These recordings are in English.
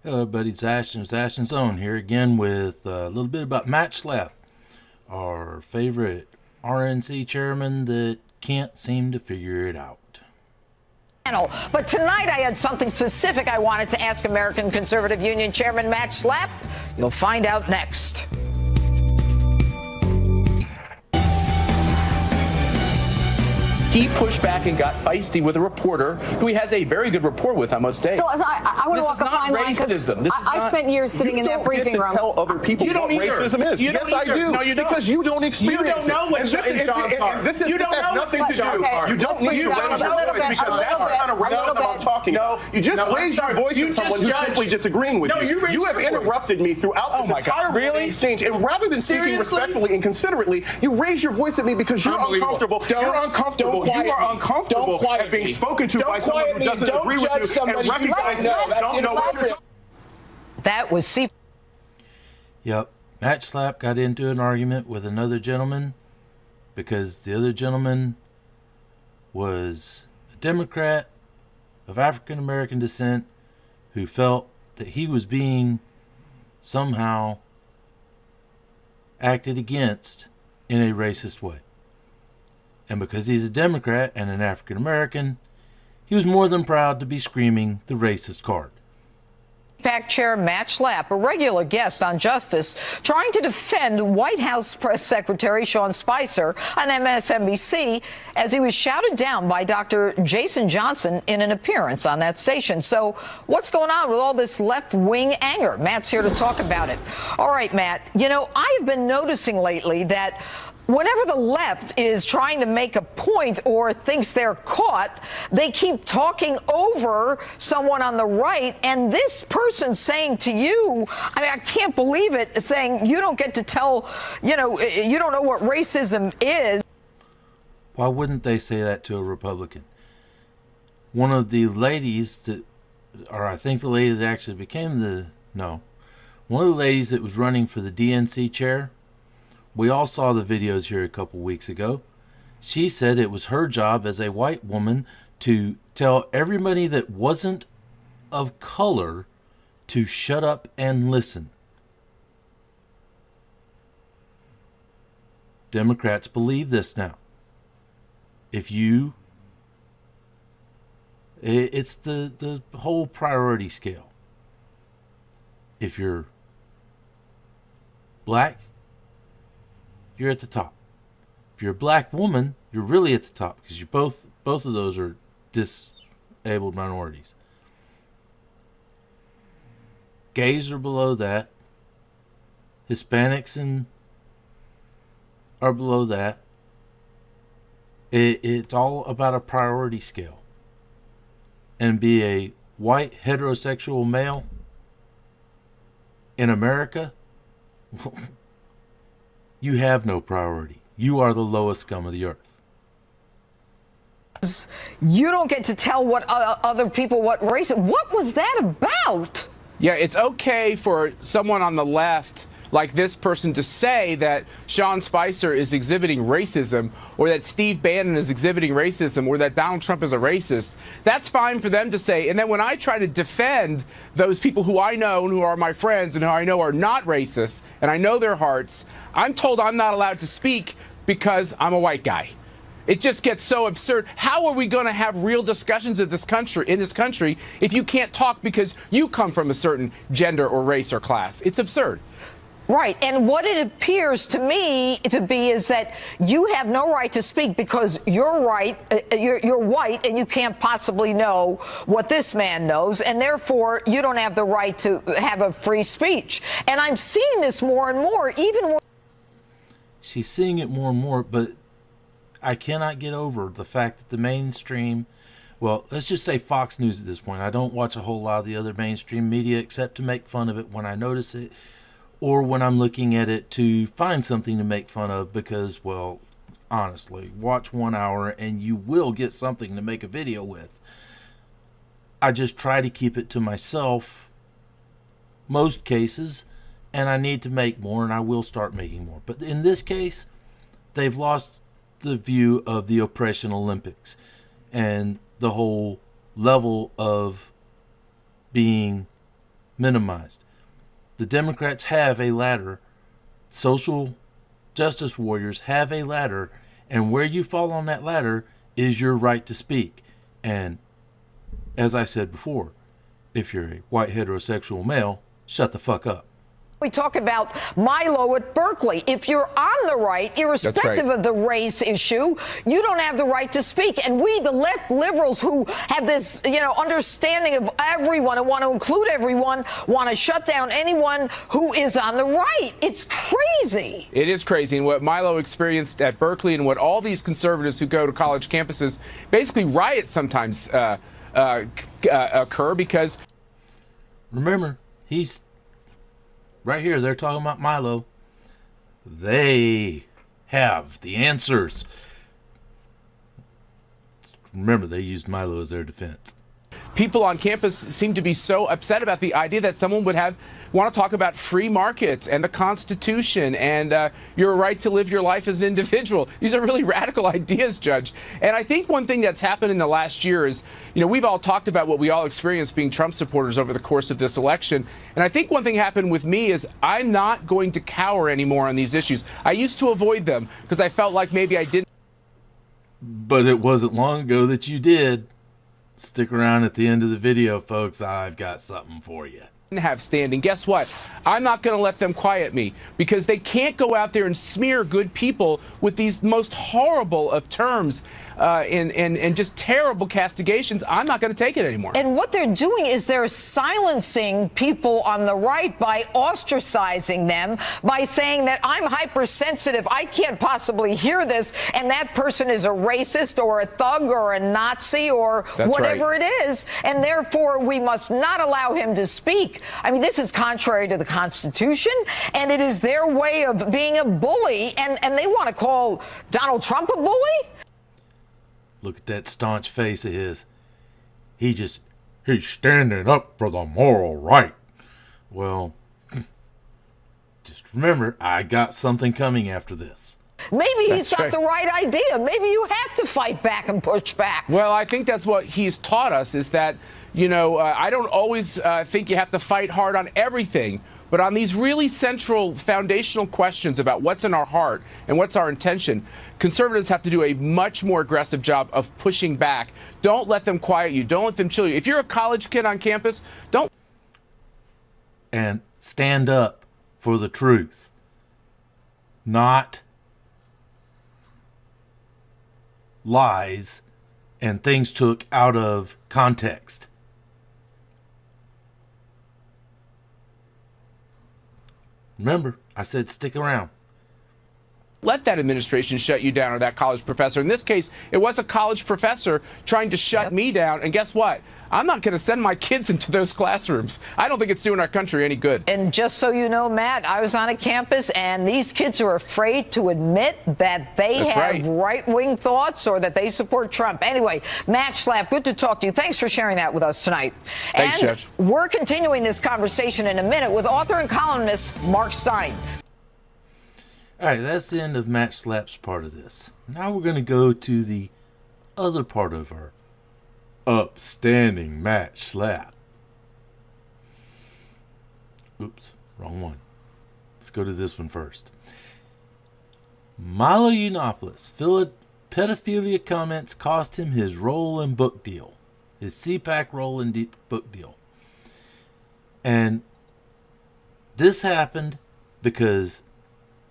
Hello everybody, it's Ashton's Own here again with a little bit about Matt Shlapp, our favorite RNC chairman that can't seem to figure it out. But tonight I had something specific I wanted to ask American Conservative Union Chairman Matt Shlapp. You'll find out next. He pushed back and got feisty with a reporter who he has a very good rapport with on most days. So I want to walk a fine line because I spent years sitting in that briefing room. You don't get to tell other people what racism is. Yes, I do. No, you don't. Because you don't experience it. You don't know what this has nothing to do. You don't need to raise your voice because that's the kind of racism I'm talking about. You just raise your voice at someone who's simply disagreeing with you. You have interrupted me throughout this entire exchange, and rather than speaking respectfully and considerately, you raise your voice at me because you're uncomfortable. You're uncomfortable. You are uncomfortable at being spoken to by someone who doesn't agree with you and recognize that you don't know what you're talking about. That was C. Yep, Matt Shlapp got into an argument with another gentleman because the other gentleman was a Democrat of African American descent who felt that he was being somehow acted against in a racist way. And because he's a Democrat and an African American, he was more than proud to be screaming the racist card. PAC Chair Matt Shlapp, a regular guest on Justice, trying to defend White House Press Secretary Sean Spicer on MSNBC as he was shouted down by Dr. Jason Johnson in an appearance on that station. So what's going on with all this left-wing anger? Matt's here to talk about it. All right, Matt, you know, I've been noticing lately that whenever the left is trying to make a point or thinks they're caught, they keep talking over someone on the right. And this person saying to you, I mean, I can't believe it, saying you don't get to tell, you know, you don't know what racism is. Why wouldn't they say that to a Republican? One of the ladies that, or I think the lady that actually became one of the ladies that was running for the DNC chair, we all saw the videos here a couple weeks ago. She said it was her job as a white woman to tell everybody that wasn't of color to shut up and listen. Democrats believe this now. It's the whole priority scale. If you're black, you're at the top. If you're a black woman, you're really at the top because you both of those are disabled minorities. Gays are below that. Hispanics are below that. It's all about a priority scale. And be a white heterosexual male in America, you have no priority. You are the lowest scum of the earth. You don't get to tell what other people what race. What was that about? Yeah, it's okay for someone on the left like this person to say that Sean Spicer is exhibiting racism or that Steve Bannon is exhibiting racism or that Donald Trump is a racist. That's fine for them to say. And then when I try to defend those people who I know and who are my friends and who I know are not racist and I know their hearts, I'm told I'm not allowed to speak because I'm a white guy. It just gets so absurd. How are we going to have real discussions in this country if you can't talk because you come from a certain gender or race or class? It's absurd. Right. And what it appears to me to be is that you have no right to speak because you're right. You're white and you can't possibly know what this man knows. And therefore, you don't have the right to have a free speech. And I'm seeing this more and more, even more. She's seeing it more and more, but I cannot get over the fact that the mainstream, well, let's just say Fox News at this point. I don't watch a whole lot of the other mainstream media except to make fun of it when I notice it, or when I'm looking at it to find something to make fun of because, well, honestly, watch 1 hour and you will get something to make a video with. I just try to keep it to myself most cases, and I need to make more, and I will start making more. But in this case, they've lost the view of the Oppression Olympics and the whole level of being minimized. The Democrats have a ladder. Social justice warriors have a ladder, and where you fall on that ladder is your right to speak. And as I said before, if you're a white heterosexual male, shut the fuck up. We talk about Milo at Berkeley. If you're on the right, irrespective of the race issue, you don't have the right to speak. And we, the left liberals who have this, understanding of everyone and want to include everyone, want to shut down anyone who is on the right. It's crazy. It is crazy. And what Milo experienced at Berkeley and what all these conservatives who go to college campuses, basically riots sometimes occur because... Remember, he's... Right here, they're talking about Milo. They have the answers. Remember, they used Milo as their defense. People on campus seem to be so upset about the idea that someone would want to talk about free markets and the Constitution and your right to live your life as an individual. These are really radical ideas, Judge. And I think one thing that's happened in the last year is, we've all talked about what we all experienced being Trump supporters over the course of this election. And I think one thing happened with me is I'm not going to cower anymore on these issues. I used to avoid them because I felt like maybe I didn't. But it wasn't long ago that you did. Stick around at the end of the video, folks. I've got something for you. Have standing. Guess what? I'm not going to let them quiet me because they can't go out there and smear good people with these most horrible of terms and just terrible castigations. I'm not going to take it anymore. And what they're doing is they're silencing people on the right by ostracizing them, by saying that I'm hypersensitive, I can't possibly hear this, and that person is a racist or a thug or a Nazi or whatever it is, and therefore we must not allow him to speak. I mean, this is contrary to the Constitution, and it is their way of being a bully, and they want to call Donald Trump a bully? Look at that staunch face of his. He's standing up for the moral right. Well, just remember, I got something coming after this. Maybe he's got the right idea. Maybe you have to fight back and push back. Well, I think that's what he's taught us is that, I don't always think you have to fight hard on everything. But on these really central foundational questions about what's in our heart and what's our intention, conservatives have to do a much more aggressive job of pushing back. Don't let them quiet you. Don't let them chill you. If you're a college kid on campus, don't. And stand up for the truth. Not lies and things took out of context. Remember, I said stick around. Let that administration shut you down or that college professor. In this case, it was a college professor trying to shut me down. And guess what? I'm not going to send my kids into those classrooms. I don't think it's doing our country any good. And just so you know, Matt, I was on a campus and these kids are afraid to admit that they have right-wing thoughts or that they support Trump. Anyway, Matt Shlapp, good to talk to you. Thanks for sharing that with us tonight. Thanks, Judge. We're continuing this conversation in a minute with author and columnist Mark Steyn. All right, that's the end of Matt Slapp's part of this. Now we're going to go to the other part of our upstanding Matt Shlapp. Oops, wrong one. Let's go to this one first. Milo Yiannopoulos, pedophilia comments cost him his role in book deal. His CPAC role in book deal. And this happened because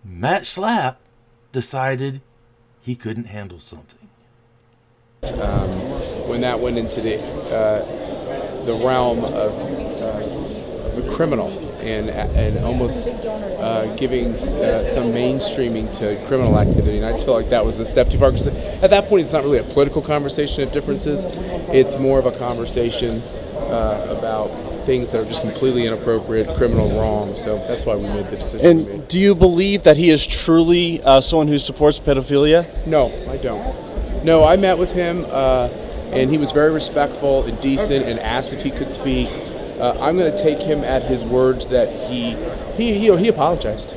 Matt Shlapp decided he couldn't handle something. When that went into the realm of the criminal and almost giving some mainstreaming to criminal activity, and I just felt like that was a step too far. Because at that point, it's not really a political conversation of differences; it's more of a conversation about things that are just completely inappropriate, criminal, wrong. So that's why we made the decision. And do you believe that he is truly someone who supports pedophilia? No, I don't. No, I met with him, and he was very respectful and decent and asked if he could speak. I'm going to take him at his words that he apologized.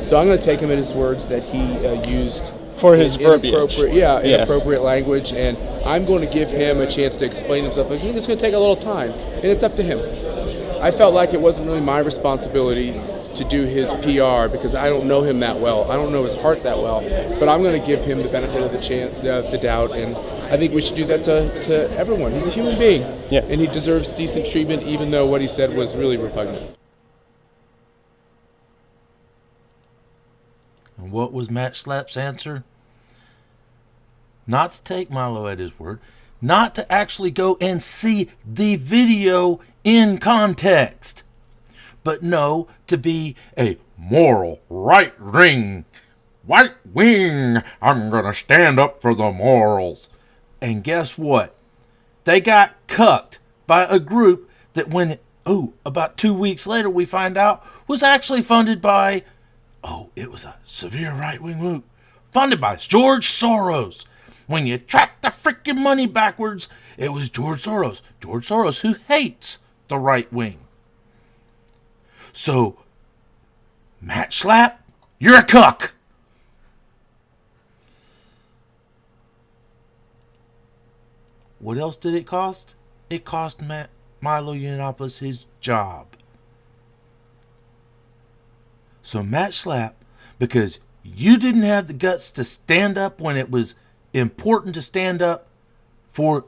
So I'm going to take him at his words that he used for his verbiage. Inappropriate language, and I'm going to give him a chance to explain himself. I think it's going to take a little time, and it's up to him. I felt like it wasn't really my responsibility to do his PR because I don't know him that well. I don't know his heart that well. But I'm going to give him the benefit of the doubt, and I think we should do that to everyone. He's a human being, and he deserves decent treatment, even though what he said was really repugnant. And what was Matt Schlapp's answer? Not to take Milo at his word, not to actually go and see the video in context, but no, to be a moral right wing. I'm going to stand up for the morals. And guess what? They got cucked by a group that about 2 weeks later we find out was actually funded by, it was a severe right-wing group, funded by George Soros. When you track the freaking money backwards, it was George Soros. George Soros, who hates the right wing. So, Matt Shlapp, you're a cuck. What else did it cost? It cost Milo Yiannopoulos his job. So Matt Shlapp, because you didn't have the guts to stand up when it was important to stand up for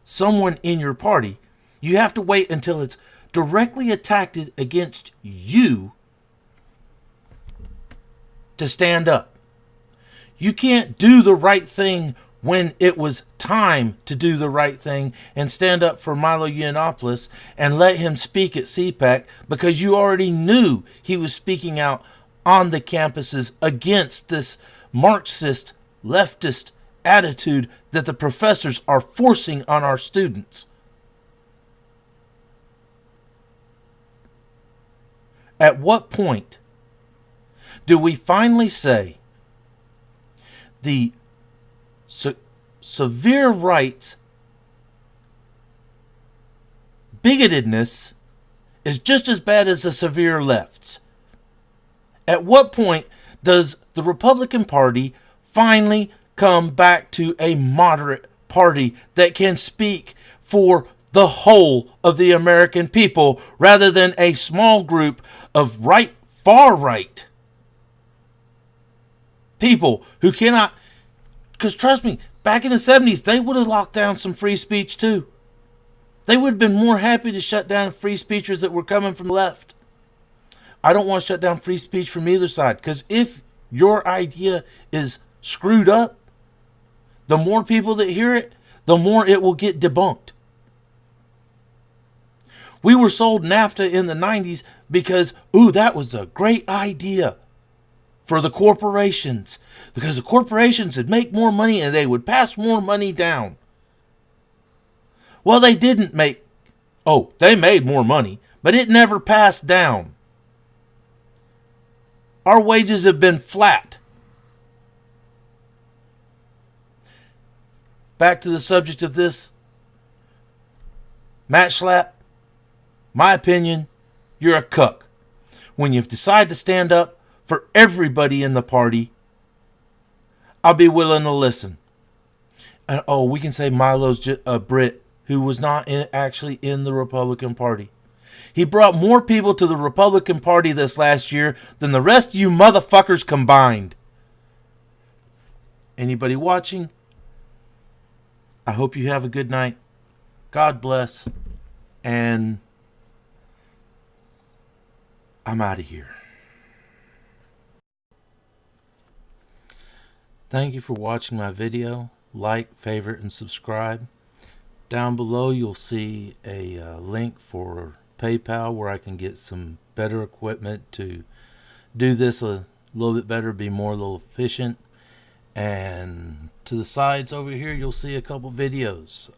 someone in your party, you have to wait until it's directly attacked against you to stand up. You can't do the right thing when it was time to do the right thing and stand up for Milo Yiannopoulos and let him speak at CPAC because you already knew he was speaking out on the campuses against this Marxist, leftist attitude that the professors are forcing on our students. At what point do we finally say the severe right's bigotedness is just as bad as the severe left's? At what point does the Republican Party finally come back to a moderate party that can speak for the whole of the American people rather than a small group of far right people who cannot? Because trust me, back in the 70s, they would have locked down some free speech too. They would have been more happy to shut down free speechers that were coming from the left. I don't want to shut down free speech from either side, because if your idea is screwed up, the more people that hear it, the more it will get debunked. We were sold NAFTA in the 90s because, that was a great idea for the corporations, because the corporations would make more money and they would pass more money down. Well, they didn't make, they made more money, but it never passed down. Our wages have been flat. Back to the subject of this, Matt Shlapp, my opinion, you're a cuck. When you decide to stand up for everybody in the party, I'll be willing to listen. And we can say Milo's a Brit who was not actually in the Republican Party. He brought more people to the Republican Party this last year than the rest of you motherfuckers combined. Anybody watching? I hope you have a good night. God bless. And I'm out of here. Thank you for watching my video. Like, favorite, and subscribe. Down below you'll see a link for PayPal where I can get some better equipment to do this a little bit better, be more a little efficient. And to the sides over here you'll see a couple videos.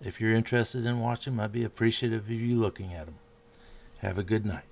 If you're interested in watching them, I'd be appreciative of you looking at them. Have a good night.